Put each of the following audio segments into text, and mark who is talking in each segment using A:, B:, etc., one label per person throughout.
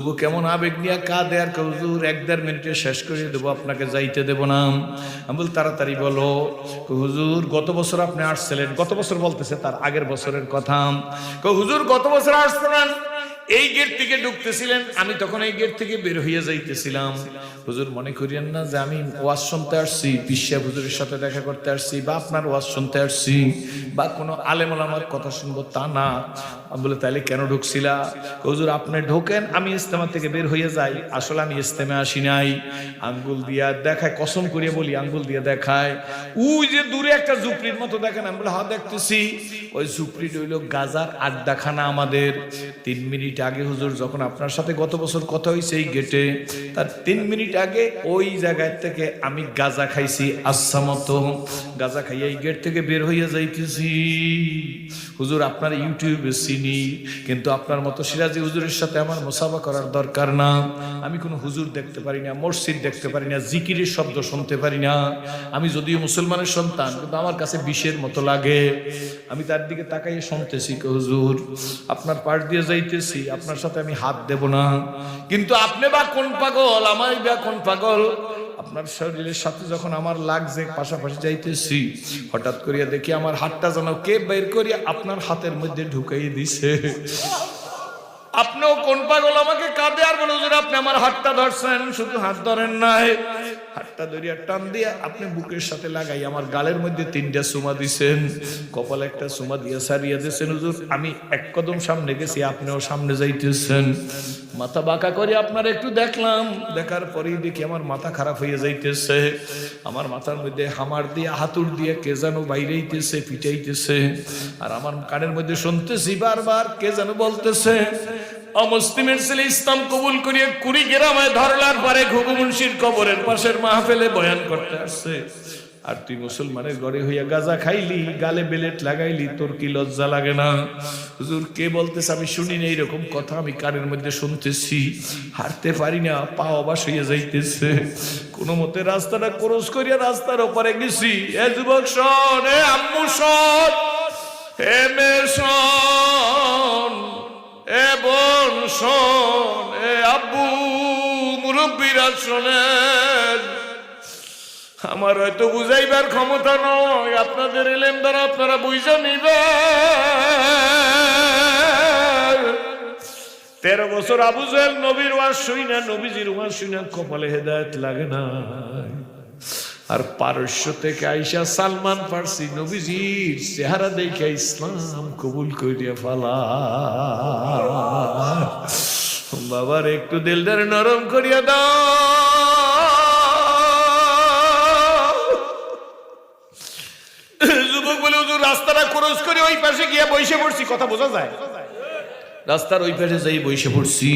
A: কেমন আবেগ নিয়ে কাঁদে আর হুজুর 1-1.5 মিনিটে শেষ করে দেবো, আপনাকে যাইতে দেব না। আমি বল তাড়াতাড়ি বলো। হুজুর গত বছর আপনি আসছিলেন, গত বছর বলতেছে তার আগের বছরের কথা। হুজুর গত বছর আসছিলেন, এই গেট থেকে ঢুকতেছিলেন, আমি তখন এই গেট থেকে বের হয়ে যাইতেছিলাম। হুজুর মনে করিয়েন না যে আমি ওয়াজ শুনতে আসছি, পিসা হুজুরের সাথে দেখা করতে আসছি, বা আপনার ওয়াজ শুনতে আসছি, বা কোনো আলেম ওলামার কথা শুনবো তা না। আমি বলে তাইলে কেন ঢুকছিলা? হুজুর আপনি ঢোকেন, আমি ইস্তেমা থেকে বের হয়ে যাই। আসলে আমি ইস্তেমা আসি নাই। আঙ্গুল দিয়া দেখায়, কসম করিয়ে বলি আঙ্গুল দিয়ে দেখায়, ওই যে দূরে একটা ঝুপড়ির মতো দেখেন। আমি বলে হ্যাঁ দেখতেছি। ওই ঝুপড়ি হইল গাজার আড্ডাখানা আমাদের। 3 মিনিট আগে হুজুর যখন আপনার সাথে গত বছর কথা হয়েছে এই গেটে, তার 3 মিনিট আগে ওই জায়গায় থেকে আমি গাজা খাইছি। আচ্ছা মতো গাজা খাইয়া এই গেট থেকে বের হইয়া যাইতেছি। হুজুর আপনার ইউটিউবে চিনি, কিন্তু আপনার মতো সিরাজি হুজুরের সাথে আমার মুসাফা করার দরকার না। আমি কোনো হুজুর দেখতে পারি না, মসজিদ দেখতে পারি না, জিকিরের শব্দ শুনতে পারি না। আমি যদিও মুসলমানের সন্তান, কিন্তু আমার কাছে বিষের মতো লাগে। আমি তার দিকে তাকাইয়ে শুনতেছি, হুজুর আপনার পাশ দিয়ে যাইতেছি, আপনার সাথে আমি হাত দেব না। কিন্তু আপনি বা কোন পাগল, আমার বা কোন পাগল? আপনার শরীরের সাথে যখন আমার লাগছে, পাশাপাশি যাইতেছি, হঠাৎ করিয়া দেখি আমার হাতটা যেন কে বের করিয়া আপনার হাতের মধ্যে ঢুকাই দিছে। আপনিও কোন পাগল আমাকে কাঁদে আর বলে হুজুর আপনি আমার হাতটা ধরছেন। শুধু হাত ধরেন নাই, হাতটা ধরিয়া টান দিয়ে আপনি বুকের সাথে লাগাই আমার গালের মধ্যে 3টা চুমা দিছেন, কপালে একটা চুমা দিয়ে সারিয়া দিয়েছেন। হুজুর আমি 1 কদম সামনে গেছি, আপনিও সামনে যাইতেছেন। মাথা বাঁকা করে আপনার একটু দেখলাম, দেখার পরেই দেখি আমার মাথা খারাপ হয়ে যাইতেছে। আমার মাথার মধ্যে হামার দিয়ে হাতুড় দিয়ে কে যেন বাইরেইতেছে, পিটাইতেছে। আর আমার কানের মধ্যে শুনতেছি বারবার কে যেন বলতেছে, অমুসলিমের ছেলে ইসলাম কবুল করিয়া কুড়িগ্রামে ধরলার পরে ঘুঘু মুন্সির কবরের পাশের মাহফিলে বয়ান করতে আসছে, আর তুই মুসলমানের ঘরে হইয়া গাজা খাইলি, গালে বেলেট লাগাইলি, তোর কি লজ্জা লাগে না? হুজুর কে বলতেছে? আমি শুনি না এইরকম কথা, আমি কানের মধ্যে শুনতেছি। হাঁটতে পারি না, পা অবাস হইয়া যাইতেছে। কোনো মতে রাস্তাটা ক্রস করিয়া রাস্তার ওপারে গেছি। এ যুবক শোন, এ আম্মু শোন, এ মেয়ে শোন, এ বোন শোন, এ আব্বু মুরব্বীরা শোনেন। আমার হয়তো বুঝাইবার ক্ষমতা নয়, আপনাদের এলেম দ্বারা আপনারা বুঝে নিবেন। 13 বছর আবু জাহেল নবীর ওয়াজ শুই না, নবীজির ওয়াজ শুই না, কপালে হেদায়েত লাগে না। আর পারস্য থেকে আইসা সালমান ফার্সি নবীজির চেহারা দেখে ইসলাম কবুল করিয়া ফালা। বাবার একটু দিলদার নরম করিয়া দাও। যুবক বলে হুজুর রাস্তাটা ক্রস করে ওই পাশে গিয়ে বসে পড়ছি। কথা বোঝা যায়? রাস্তার ওই পাশে যাই বসে পড়ছি।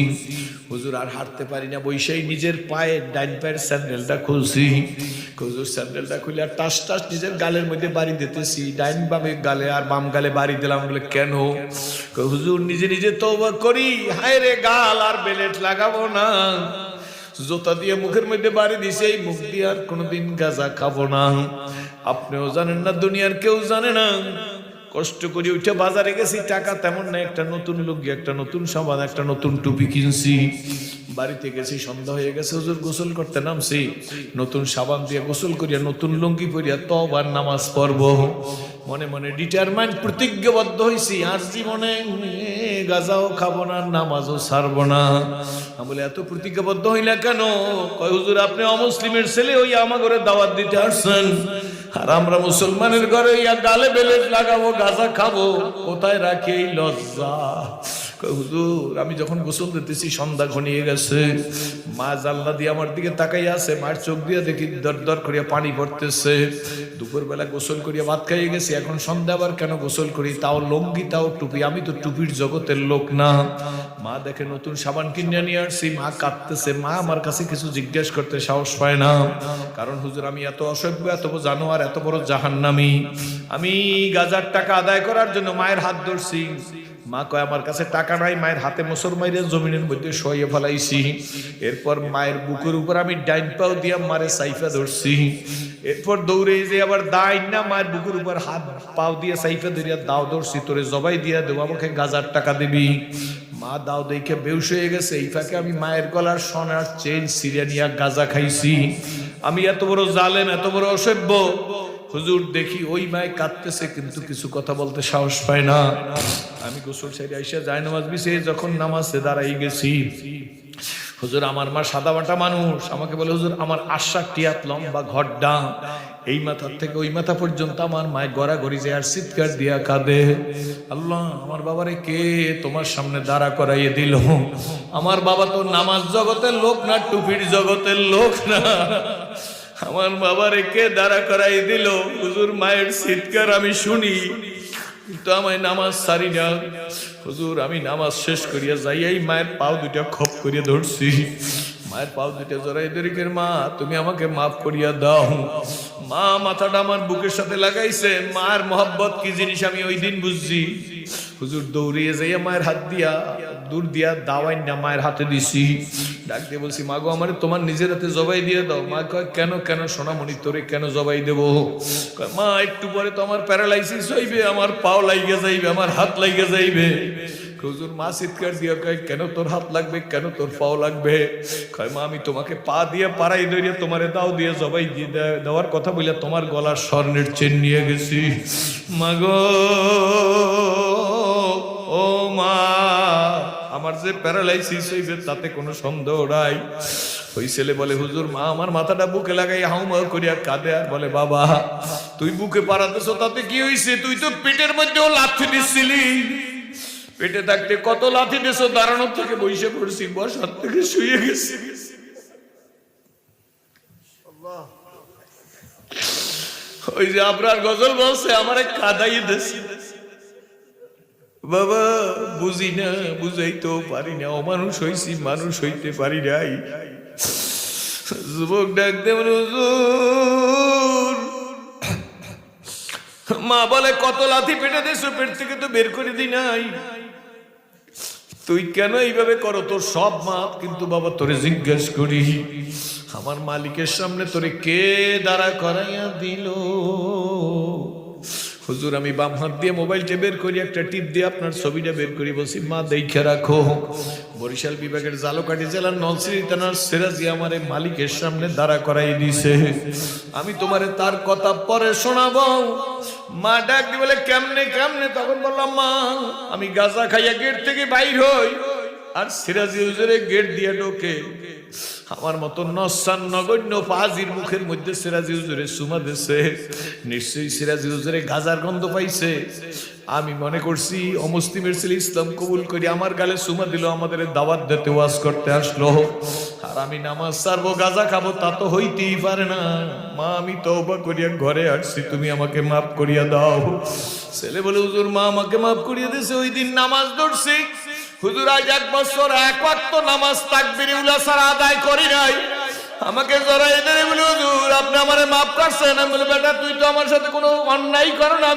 A: হুজুর আর হাঁটতে পারি না, বৈশাই নিজের পায়ে ডাইন পায়ের স্যান্ডেলটা খুলছি। হুজুর স্যান্ডেলটা খুলে আর টাস টাস নিজের গালের মধ্যে বাড়ি দিতেছি, ডাইন বামে গালে আর বাম গালে বাড়ি দিলাম। বলে কেন? হুজুর নিজে নিজে তওবা করি, হায় রে গাল আর বেলেট লাগাবো না। জোতা দিয়ে মুখের মধ্যে বাড়ি দিছে, এই মুখ দিয়ে আর কোনোদিন গাঁজা খাবো না। আপনিও জানেন না, দুনিয়ার কেউ জানে না। কষ্ট করে উঠে বাজারে গেছি, টাকা তেমন না, একটা নতুন লুঙ্গি, একটা নতুন সাবান, একটা নতুন টুপি কিনছি। বাড়িতে গেছি, সন্ধ্যা হয়ে গেছে, হুজুর গোসল করতে নামছি, নতুন সাবান দিয়ে গোসল করিয়া নতুন লুঙ্গি পরিয়া তওবার নামাজ পড়ব। মনে মনে ডিটারমাইন্ড, প্রতিজ্ঞাবদ্ধ হয়েছি, আর জীবনে গাঁজাও খাবো না, নামাজও ছাড়বো না। আমি বলে এত প্রতিজ্ঞাবদ্ধ হইলা কেন? কয় হুজুর আপনি অমুসলিমের ছেলে ওই আমার ঘরে দাওয়াত দিতে আসছেন, আর আমরা মুসলমানের ঘরে ইয়া গালে বেলেট লাগাবো, গাঁজা খাবো, কোথায় রাখি এই লজ্জা? হুজুর আমি যখন গোসল দিতেছি সন্ধ্যা ঘনিয়ে গেছে, মা জানলা দিয়ে আমার দিকে তাকাই আছে, মায়ের চোখ দিয়ে দেখি দর দর করিয়া পানি পড়তেছে। দুপুরবেলা গোসল করিয়া ভাত খাইয়ে গেছি, এখন সন্ধ্যা আবার কেন গোসল করি, তাও লঙ্গি, তাও টুপি। আমি তো টুপির জগতের লোক না। মা দেখে নতুন সাবান কিনে নিয়ে আসছি, মা কাঁদতেছে। মা আমার কাছে কিছু জিজ্ঞেস করতে সাহস পায় না, কারণ হুজুর আমি এত অসভ্য, এত জানোয়ার, এত বড় জাহান্নামী। আমি গাজার টাকা আদায় করার জন্য মায়ের হাত ধরছি। মা কয় আমার কাছে টাকা নাই। মায়ের হাতে মোসর মাইরে জমিনের মধ্যে শোয়ে ফেলাইছি। এরপর মায়ের বুকের উপর আমি ডাইন পাও দিয়া মারে সাইফা ধরছি। এরপর দৌড়ে যে আবার দাইন না, মায়ের বুকের উপর হাত পাও দিয়ে সাইফা ধরিয়া দাও ধরছি, তোরে জবাই দিয়া দেবো, আমাকে গাজার টাকা দিবি। মা দাও দেখে বেউস হয়ে গেছে। এই ফাঁকে আমি মায়ের গলার সোনার চেন ছিঁড়ে নিয়ে গাঁজা খাইছি। আমি এত বড় জালেম, এত বড় অসভ্য। হুজুর দেখি ওই মায়ে কাঁদতেছে, কিন্তু কিছু কথা বলতে সাহস পায় না। আমি গোসল সেরে আইসা যায় নামাজ বিছে যখন নামাজে দাঁড়াই গেছি, হুজুর আমার মা সাদা মাটা মানুষ, আমাকে বলে হুজুর আমার 8-7 হাত লম্বা ঘরডা, এই মাথার থেকে ওই মাথা পর্যন্ত আমার মায়ের গড়াগড়ি যায় আর চিৎকার দিয়া কাঁদে। আল্লাহ, আমার বাবারে কে তোমার সামনে দাঁড়া করাইয়ে দিল? আমার বাবা তো নামাজ জগতের লোক না, টুপির জগতের লোক না। আমার বাবারে কে দাঁড়া করাই দিল? হুজুর মায়ের চিৎকার আমি শুনি, কিন্তু আমায় নামাজ ছাড়ি না। হুজুর আমি নামাজ শেষ করিয়া যাইয়াই মায়ের পাও দুইটা খপ করিয়া ধরছি। মায়ের পাও দুইটা জড়াই ধরিকের মা তুমি আমাকে মাফ করিয়া দাও। মা মাথাটা আমার বুকের সাথে লাগাইছে। মায়ের মহব্বত কি জিনিস আমি ওই দিন বুঝছি। হুজুর দৌড়িয়ে যাইয়া মায়ের হাত দিয়া দূর দিয়া দাওয়াই না মায়ের হাতে দিছি। ডাক দিয়ে বলছি, মা গো আমার তোমার নিজের হাতে জবাই দিয়ে দাও। মা কয় কেন কেন সোনামণি, তোরে কেন জবাই দেবো? মা একটু পরে তো আমার প্যারালাইসিস হইবে, আমার পাও লাইগে যাইবে, আমার হাত লাইগে যাইবে। হুজুর মা চিৎকার দিয়া কয় কেন তোর হাত লাগবে, কেন তোর পাও লাগবে? কয় মা আমি তোমাকে পা দিয়ে পাড়াই ধরিয়ে তোমারে দাও দিয়ে জবাই দিয়ে দেওয়ার কথা বলে তোমার গলার স্বর্ণের চেন নিয়ে গেছি। মা গো, ও মা, আমার যে প্যারালাইসিস হইবে তাতে কোনো সন্দেহ নাই। ওই ছেলে বলে, হুজুর মা আমার মাথাটা বুকে লাগাই হাউমাউ করিয়া কাঁদে আর বলে, বাবা তুই বুকে পাড়াতেছ তাতে কি হইছে? তুই তো পেটের মধ্যেও লাথি দিচ্ছিলি। পেটে থাকতে কত লাথি দিছো, দাঁড়ানোর থেকে বসে পড়ছি, বসার থেকে শুয়ে গেছি। ওই যে আপনার গজল বলছে আমারে কাঁদাই দিছে। বাবা বুঝি না, বুঝাইতেও পারি না, অমানুষ হইছি, মানুষ হইতে পারি নাই। যুবক ডাক দেব, হুজুর মা বলে কত লাথি পেটে দিছো, পেট থেকে তো বের করে দি নাই। তুই কেন এইভাবে করো? তোর সব মাপ, কিন্তু বাবা তোরে জিজ্ঞেস করি, আমার মালিকের সামনে তোরে কে দাঁড়া করাইয়া দিল? হুজুর আমি বাম হাত দিয়ে মোবাইলটা বের করি, একটা টিপ দিয়ে আপনার ছবিটা বের করি, বলছি মা দেখে রাখো। বরিশাল বিভাগের জালকাঠি জেলার নলছিরি থানার সিরাজি আমারে মালিকের সামনে দাঁড়া করাই দিছে। আমি তোমারে তার কথা পরে শোনাবো। মা ডাক দিয়ে বলে, কেমনে কেমনে? তখন বললাম, মা আমি গাঁজা খাইয়া গেট থেকে বাইর হই, আর সিরাজি হুজুরে গেট দিয়ে ঢোকে। আমার মতো নসান নগণ্য ফাজির মুখের মধ্যে সিরাজি হুজুরে সুমা দিছে। নিশ্চয়ই সিরাজি হুজুরে গাজার গন্ধ পাইছে। আমি মনে করছি অমুসলিমের ছেলে ইসলাম কবুল করি, আমার গালে সুমা দিল, আমাদের দাওয়াত দিতে ওয়াজ করতে আসলো, আর আমি নামাজ ছাড়বো গাজা খাবো, তা তো হইতেই পারে না। মা আমি তওবা করিয়া ঘরে আসছি, তুমি আমাকে মাফ করিয়া দাও। ছেলে বলে, হুজুর মা আমাকে মাফ করিয়া দিয়েছে, ওই দিন নামাজ ধরছি। হুজুর আজ 1 বছর 1 ওয়াক্ত নামাজ তাকবীরে উলা ছাড়া আদায় করি নাই। আমাকে জড়াই ধরে বলে, হুজুর আপনি আমারে মাফ করছেন। আমি বলি, বেটা তুই তো আমার সাথে কোনো অন্যায় করো না।